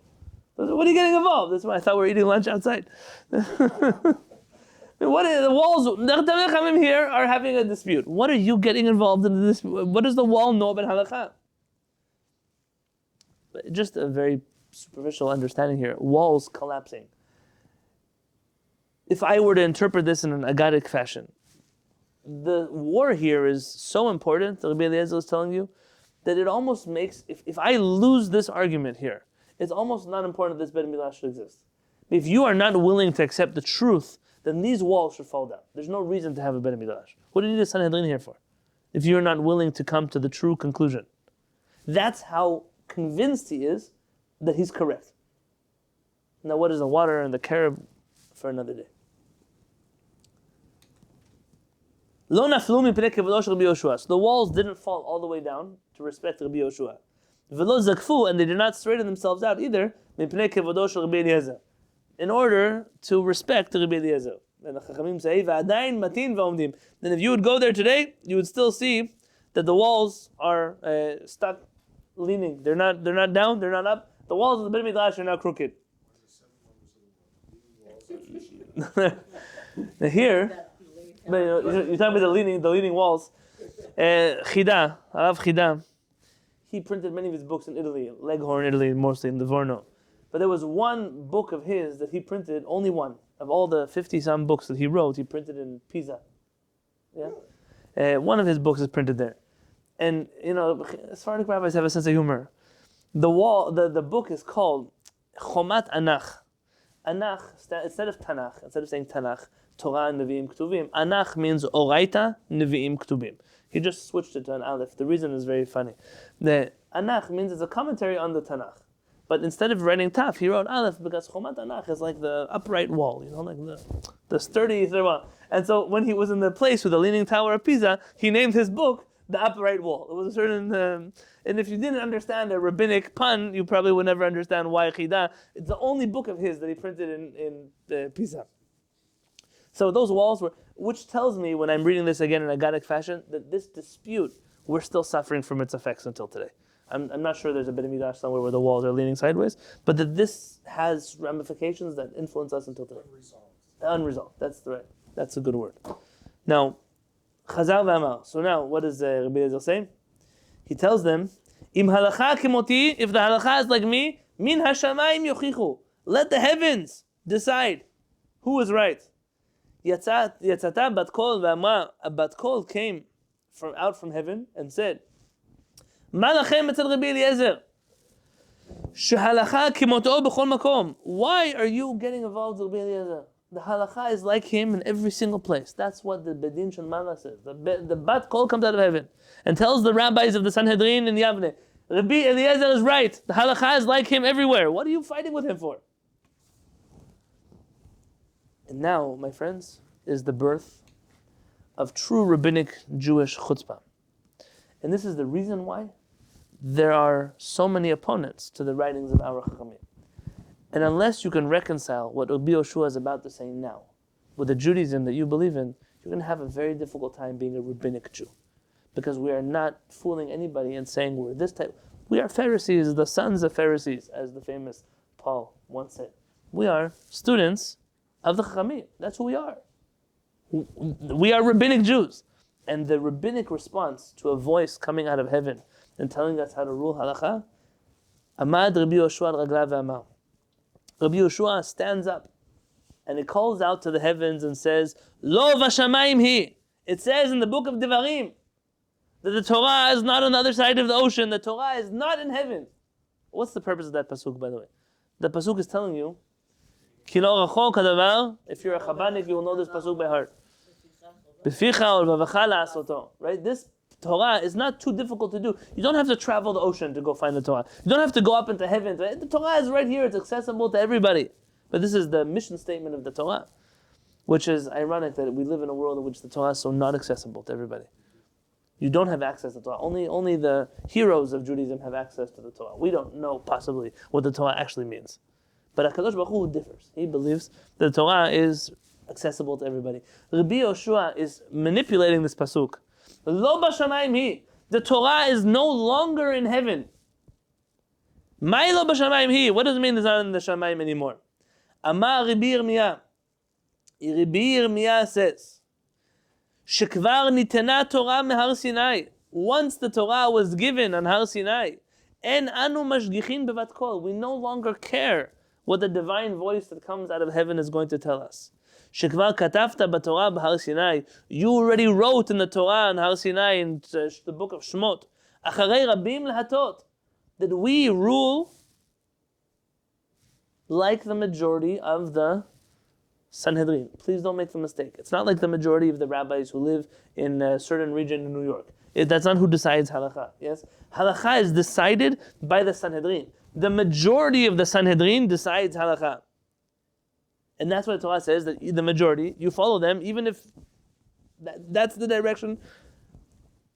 What are you getting involved? That's why I thought we were eating lunch outside. What are the walls? The Chachamim here are having a dispute. What are you getting involved in this? What does the wall know about halakha? Just a very superficial understanding here. Walls collapsing. If I were to interpret this in an agadic fashion, the war here is so important, Rabbi Eliezer is telling you, that it almost makes, if I lose this argument here, it's almost not important that this Bet HaMidrash should exist. If you are not willing to accept the truth, then these walls should fall down. There's no reason to have a Bet HaMidrash. What do you need a Sanhedrin here for? If you're not willing to come to the true conclusion. That's how convinced he is that he's correct. Now what is the water and the Carob for another day? So the walls didn't fall all the way down to respect Rabbi Yoshua. And they did not straighten themselves out either in order to respect Rabbi Eliezer. And the Chachamim say, then if you would go there today, you would still see that the walls are stuck, leaning. They're not down, they're not up. The walls of the Bet HaMidrash are now crooked. Now here, you're talking about the leaning walls. Chida, Arav Chida, he printed many of his books in Italy, Leghorn, Italy, mostly in Livorno. But there was one book of his that he printed, only one. Of all the 50-some books that he wrote, he printed in Pisa. Yeah? One of his books is printed there. And, Sephardic rabbis have a sense of humor. The book is called Chomat Anach. Anach, instead of Tanakh, instead of saying Tanakh, Torah, Nevi'im, Ketuvim, Anach means Oraita, Nevi'im, Ketuvim. He just switched it to an Aleph. The reason is very funny. The Anach means it's a commentary on the Tanakh. But instead of writing Taf, he wrote Aleph because Chomat Anach is like the upright wall, like the sturdy wall. And so when he was in the place with the leaning tower of Pisa, he named his book the upright wall. It was a certain, and if you didn't understand a rabbinic pun, you probably would never understand why Chida. It's the only book of his that he printed in Pisa. So those walls were, which tells me when I'm reading this again in a Gaelic fashion, that this dispute, we're still suffering from its effects until today. I'm not sure there's a Beit Midrash somewhere where the walls are leaning sideways, but that this has ramifications that influence us until today. Unresolved. That's a good word. Now, Chazal v'amar. So now, what does Rabbi Eliezer say? He tells them, Im halacha kimoti, if the halacha is like me, min HaShamayim yochichu. Let the heavens decide who is right. Yatzata bat kol v'amar. A bat kol came out from heaven and said, Ma lachem etzel Rabbi Eliezer? Shehalacha kimoto b'chol makom. Why are you getting involved with Rabbi Eliezer? The halacha is like him in every single place. That's what the Bedin Shel Mala says. The bat kol comes out of heaven and tells the rabbis of the Sanhedrin in Yavneh, Rabbi Eliezer is right. The halacha is like him everywhere. What are you fighting with him for? And now, my friends, is the birth of true rabbinic Jewish chutzpah. And this is the reason why there are so many opponents to the writings of our Chachamim. And unless you can reconcile what Rabbi Yoshua is about to say now with the Judaism that you believe in, you're going to have a very difficult time being a rabbinic Jew. Because we are not fooling anybody and saying we're this type. We are Pharisees, the sons of Pharisees, as the famous Paul once said. We are students of the Chachamim. That's who we are. We are rabbinic Jews. And the rabbinic response to a voice coming out of heaven and telling us how to rule halacha, Amad Rabbi Yoshua al raglav ve'amar. Rabbi Yoshua stands up and he calls out to the heavens and says, Lo v'shamayim hi. It says in the book of Devarim that the Torah is not on the other side of the ocean. The Torah is not in heaven. What's the purpose of that pasuk, by the way? The pasuk is telling you, Ki lo rachok hadavar. If you're a Chabadnik, you will know this pasuk by heart. B'ficha ol v'avacha la'asoto. Right? This Torah is not too difficult to do. You don't have to travel the ocean to go find the Torah. You don't have to go up into heaven. The Torah is right here. It's accessible to everybody. But this is the mission statement of the Torah, which is ironic that we live in a world in which the Torah is so not accessible to everybody. You don't have access to the Torah. Only the heroes of Judaism have access to the Torah. We don't know possibly what the Torah actually means. But HaKadosh Baruch Hu differs. He believes that the Torah is accessible to everybody. Rabbi Yoshua is manipulating this pasuk. Lo b'shamayim hi. The Torah is no longer in heaven. Mai lo b'shamayim hi. What does it mean it's not in the Shamayim anymore? Amar Rabbi Yirmiyah. Rabbi Yirmiyah says, Shekvar nitena Torah mehar Sinai. Once the Torah was given on Har Sinai, en anu mashgichin bevat kol. We no longer care what the divine voice that comes out of heaven is going to tell us. Shekvar katafta b'Torah b'Har Sinai. You already wrote in the Torah on Har Sinai in the book of Shmot, Acharei rabim lehatot, that we rule like the majority of the Sanhedrin. Please don't make the mistake. It's not like the majority of the rabbis who live in a certain region in New York. That's not who decides halakha. Yes, halakha is decided by the Sanhedrin. The majority of the Sanhedrin decides halakha. And that's why the Torah says that the majority, you follow them, even if that's the direction.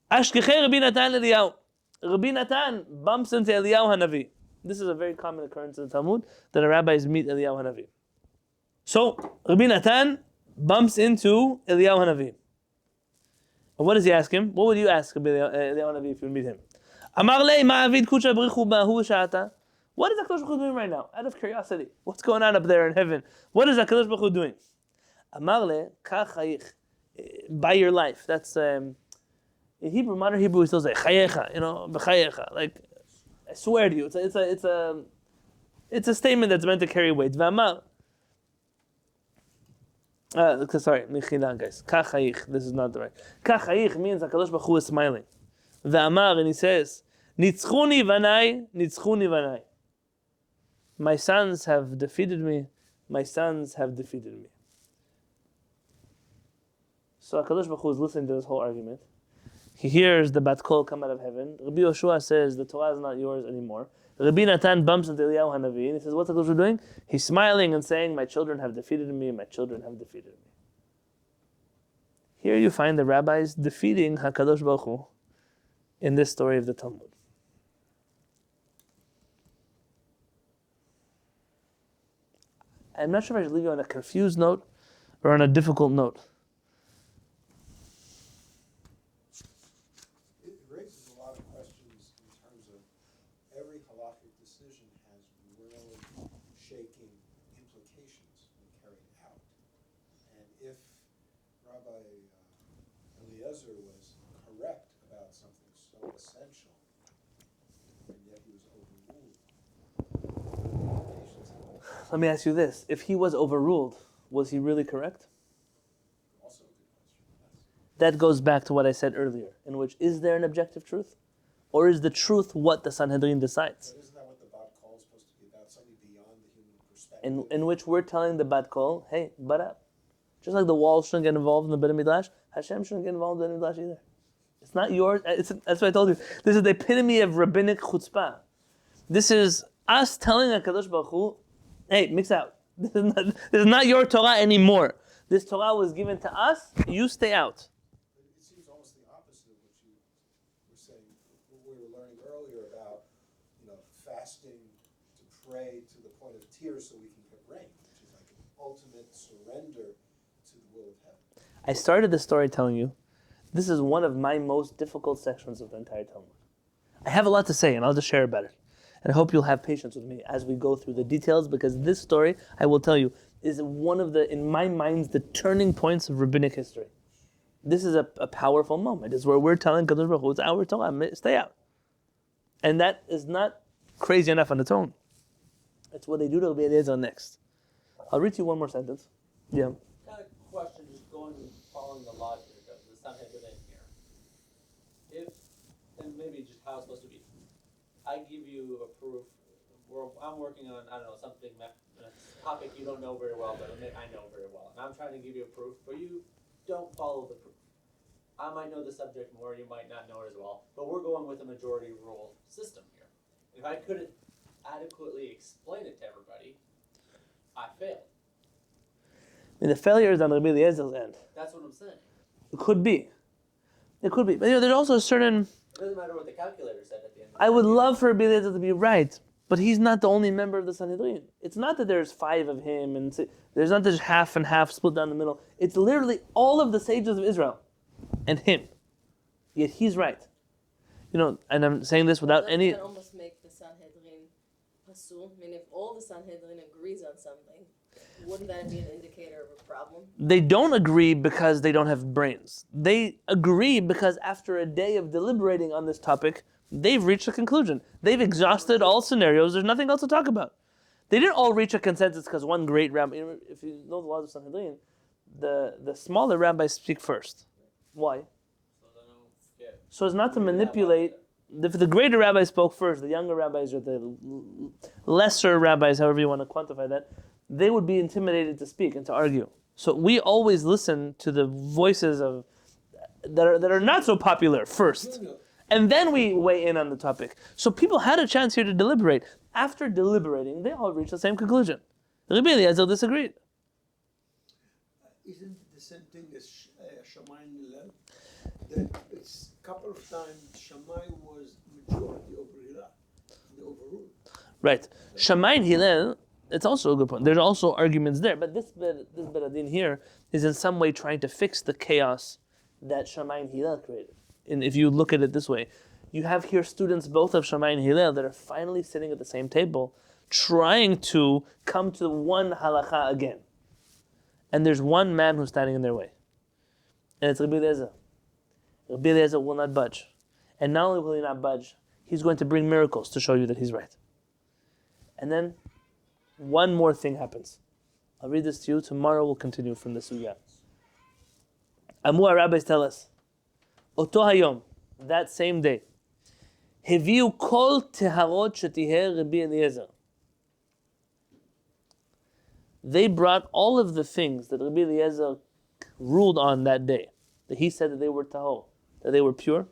Ashkechei Rabbi Natan Eliyahu. Rabbi Natan bumps into Eliyahu Hanavi. This is a very common occurrence in the Talmud, that the rabbis meet Eliyahu Hanavi. So, Rabbi Natan bumps into Eliyahu Hanavi. And what does he ask him? What would you ask Eliyahu Hanavi if you meet him? Amar lei ma'avid kucha brichu ba'hu sha'ata. What is HaKadosh Baruch Hu doing right now? Out of curiosity. What's going on up there in heaven? What is HaKadosh Baruch Hu doing? Amar le kach chayich. By your life. That's, in Hebrew, modern Hebrew, he still say, chayecha, b'chayecha. Like, I swear to you, it's a statement that's meant to carry weight. V'amar. Sorry, mechila, guys. Kach chayich. This is not the right. Kach chayich means HaKadosh Baruch Hu is smiling. V'amar, and he says, nitzchuni vanai, nitzchuni vanai. My sons have defeated me. My sons have defeated me. So HaKadosh Baruch Hu is listening to this whole argument. He hears the bat kol come out of heaven. Rabbi Yoshua says the Torah is not yours anymore. Rabbi Natan bumps into Eliyahu Hanavi and he says, what's HaKadosh Baruch Hu doing? He's smiling and saying, my children have defeated me, my children have defeated me. Here you find the rabbis defeating HaKadosh Baruch Hu in this story of the Talmud. I'm not sure if I should leave you on a confused note or on a difficult note. It raises a lot of questions in terms of every halakhic decision has world-shaking implications when carried out. And if Rabbi Eliezer was correct about something so essential, and yet he was overruled, implications have Let me ask you this. If he was overruled, was he really correct? also a good question. Yes. That goes back to what I said earlier, in which, is there an objective truth? Or is the truth what the Sanhedrin decides? But isn't that what the Bat Kol is supposed to be about? Something beyond the human perspective? In which we're telling the Bat Kol, hey, but up. Just like the walls shouldn't get involved in the Beit HaMikdash, Hashem shouldn't get involved in the Beit HaMikdash either. It's not yours. That's what I told you. This is the epitome of rabbinic chutzpah. This is us telling HaKadosh Baruch Hu, hey, mix out. This is not your Torah anymore. This Torah was given to us. You stay out. It seems almost the opposite of what you were saying, what we were learning earlier about, fasting to pray to the point of tears so we can get rain, which is like an ultimate surrender to the will of heaven. I started the story telling you, this is one of my most difficult sections of the entire Talmud. I have a lot to say, and I'll just share about it. And I hope you'll have patience with me as we go through the details, because this story, I will tell you, is one of the, in my mind, the turning points of rabbinic history. This is a powerful moment. It's where we're telling Kadosh Baruch Hu, it's our Torah, stay out. And that is not crazy enough on its own. It's what they do to Rabbi Eliezer next. I'll read you one more sentence. Yeah. Kind of question, just following the logic of the Sanhedrin here. And maybe just how it's supposed to be. I give you a proof. I'm working on, something, a topic you don't know very well, but I know very well. And I'm trying to give you a proof, but you don't follow the proof. I might know the subject more, you might not know it as well, but we're going with a majority rule system here. If I couldn't adequately explain it to everybody, I failed. I mean, the failure is on Rabbi Eliezer's end. That's what I'm saying. It could be. It could be. But there's also a certain... It doesn't matter what the calculator said at the end of the I would day. love for Rabbi Eliezer to be right, but he's not the only member of the Sanhedrin. It's not that there's 5 of him, and there's not just half and half split down the middle. It's literally all of the sages of Israel and him. Yet he's right. And I'm saying this without Doesn't any... that almost make the Sanhedrin pasul? I mean, if all the Sanhedrin agrees on something, wouldn't that be an indicator of a problem? They don't agree because they don't have brains. They agree because after a day of deliberating on this topic, they've reached a conclusion. They've exhausted all scenarios. There's nothing else to talk about. They didn't all reach a consensus because one great rabbi... If you know the laws of Sanhedrin, the smaller rabbis speak first. Why? So as not to manipulate... If the greater rabbi spoke first, the younger rabbis or the lesser rabbis, however you want to quantify that, they would be intimidated to speak and to argue. So we always listen to the voices of that are not so popular first. And then we weigh in on the topic. So people had a chance here to deliberate. After deliberating, they all reached the same conclusion. Rabbi Eliezer disagreed. Isn't it the same thing as HaShamayim Hillel? That it's a couple of times Shammai was majority over Hillel. They overruled. Right. Shammai Hillel, it's also a good point. There's also arguments there, but this Beradin here is in some way trying to fix the chaos that Shammai Hillel created. And if you look at it this way, you have here students both of Shammai and Hillel that are finally sitting at the same table, trying to come to one halakha again. And there's one man who's standing in their way. And it's Rabbi Eliezer. Rabbi Eliezer will not budge. And not only will he not budge, he's going to bring miracles to show you that he's right. And then one more thing happens. I'll read this to you. Tomorrow we'll continue from the sugya. Our rabbis tell us, Oto hayom, that same day, Heviu kol teharot shetiheh Rabbi Eliezer. They brought all of the things that Rabbi Eliezer ruled on that day, that he said that they were tahor, that they were pure.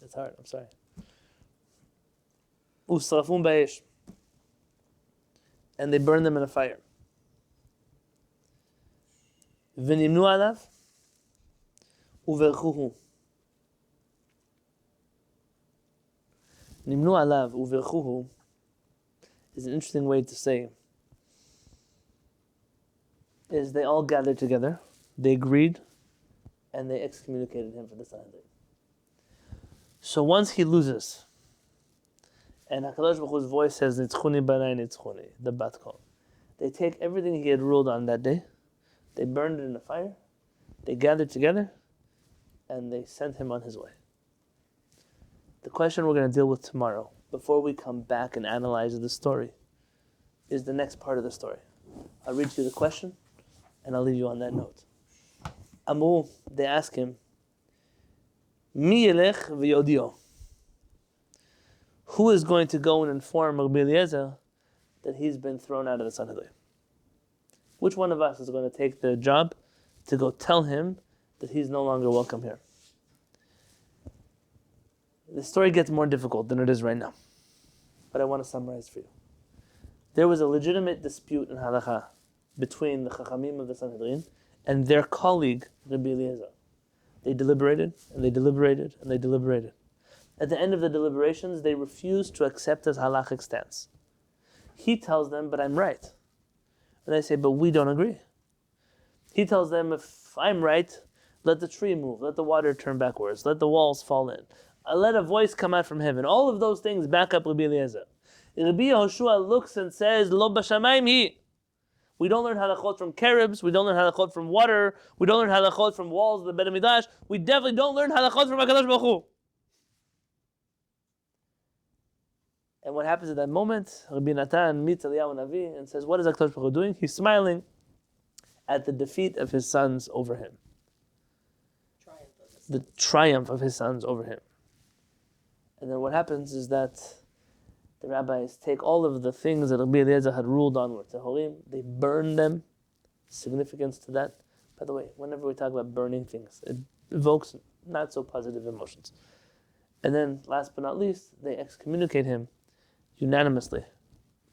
It's hard, I'm sorry. Usrafum ba'esh. And they burned them in a fire. V'nimnu alav uverchuhu. Nimnu alav uvirchuhu is an interesting way to say is they all gathered together, they agreed, and they excommunicated him for the Sanhedrin. So once he loses, and HaKadosh Baruch Hu's voice says, Nitzchuni banai nitzchuni, the bat kol. They take everything he had ruled on that day, they burned it in the fire, they gathered together, and they sent him on his way. The question we're going to deal with tomorrow, before we come back and analyze the story, is the next part of the story. I'll read you the question, and I'll leave you on that note. Amru, they ask him, Mi yelech v'yodio. Who is going to go and inform Rabbi Eliezer that he's been thrown out of the Sanhedrin? Which one of us is going to take the job to go tell him that he's no longer welcome here? The story gets more difficult than it is right now, but I want to summarize for you. There was a legitimate dispute in halakha between the Chachamim of the Sanhedrin and their colleague, Rabbi Eliezer. They deliberated, and they deliberated, and they deliberated. At the end of the deliberations, they refused to accept his halachic stance. He tells them, but I'm right. And they say, but we don't agree. He tells them, if I'm right, let the tree move, let the water turn backwards, let the walls fall in. Let a voice come out from heaven. All of those things back up Rabbi Eliezer. Rabbi Yehoshua looks and says, Lo b'shamayim hi. We don't learn halachot from Carobs. We don't learn halachot from water. We don't learn halachot from walls of the Beit HaMikdash. We definitely don't learn halachot from HaKadosh Baruch Hu. And what happens at that moment? Rabbi Yonatan meets Eliyahu Navi and says, what is HaKadosh Baruch Hu doing? He's smiling at the defeat of his sons over him. The triumph of his sons over him. And then what happens is that the rabbis take all of the things that Rabbi Eliezer had ruled on were tehorim, they burn them. Significance to that. By the way, whenever we talk about burning things, it evokes not so positive emotions. And then, last but not least, they excommunicate him unanimously.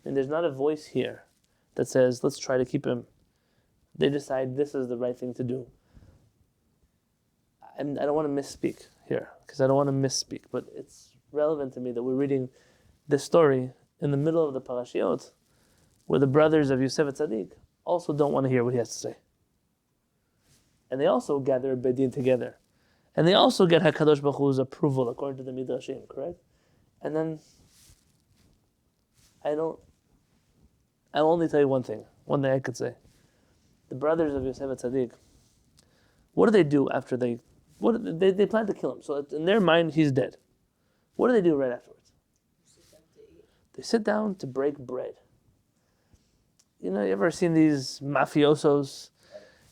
And there's not a voice here that says, let's try to keep him. They decide this is the right thing to do. I don't want to misspeak here, because I don't want to misspeak, but it's relevant to me that we're reading this story in the middle of the parashiot, where the brothers of Yosef Tzaddik also don't want to hear what he has to say. And they also gather a Bedin together. And they also get HaKadosh Baruch Hu's approval according to the Midrashim, correct? And then, I'll only tell you one thing I could say. The brothers of Yosef Tzaddik, what do they do after they plan to kill him? So in their mind, he's dead. What do they do right afterwards? They sit down to break bread. You know, you ever seen these mafiosos?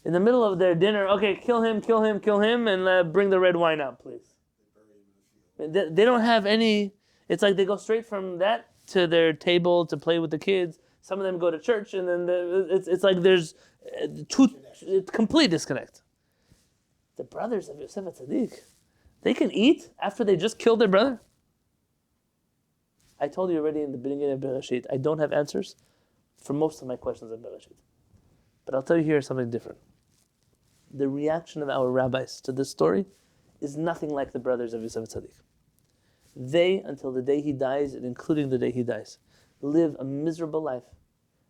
In the middle of their dinner, okay, kill him, and bring the red wine out, please. They don't have any, it's like they go straight from that to their table to play with the kids. Some of them go to church, and then it's like there's complete disconnect. The brothers of Yosef Tzaddik, they can eat after they just killed their brother? I told you already in the beginning of Bereshit, I don't have answers for most of my questions in Bereshit. But I'll tell you here something different. The reaction of our rabbis to this story is nothing like the brothers of Yosef Tzaddik. They, until the day he dies, and including the day he dies, live a miserable life.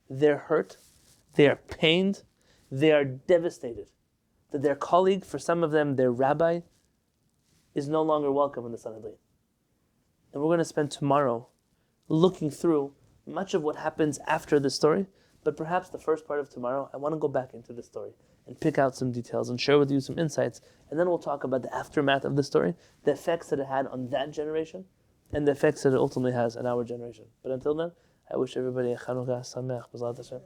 They're hurt, they are pained, they are devastated that their colleague, for some of them, their rabbi, is no longer welcome in the Sanhedrin. And we're going to spend tomorrow looking through much of what happens after the story, but perhaps the first part of tomorrow, I want to go back into the story and pick out some details and share with you some insights, and then we'll talk about the aftermath of the story, the effects that it had on that generation, and the effects that it ultimately has on our generation. But until then, I wish everybody a Chanukah Sameach, B'ezrat Hashem.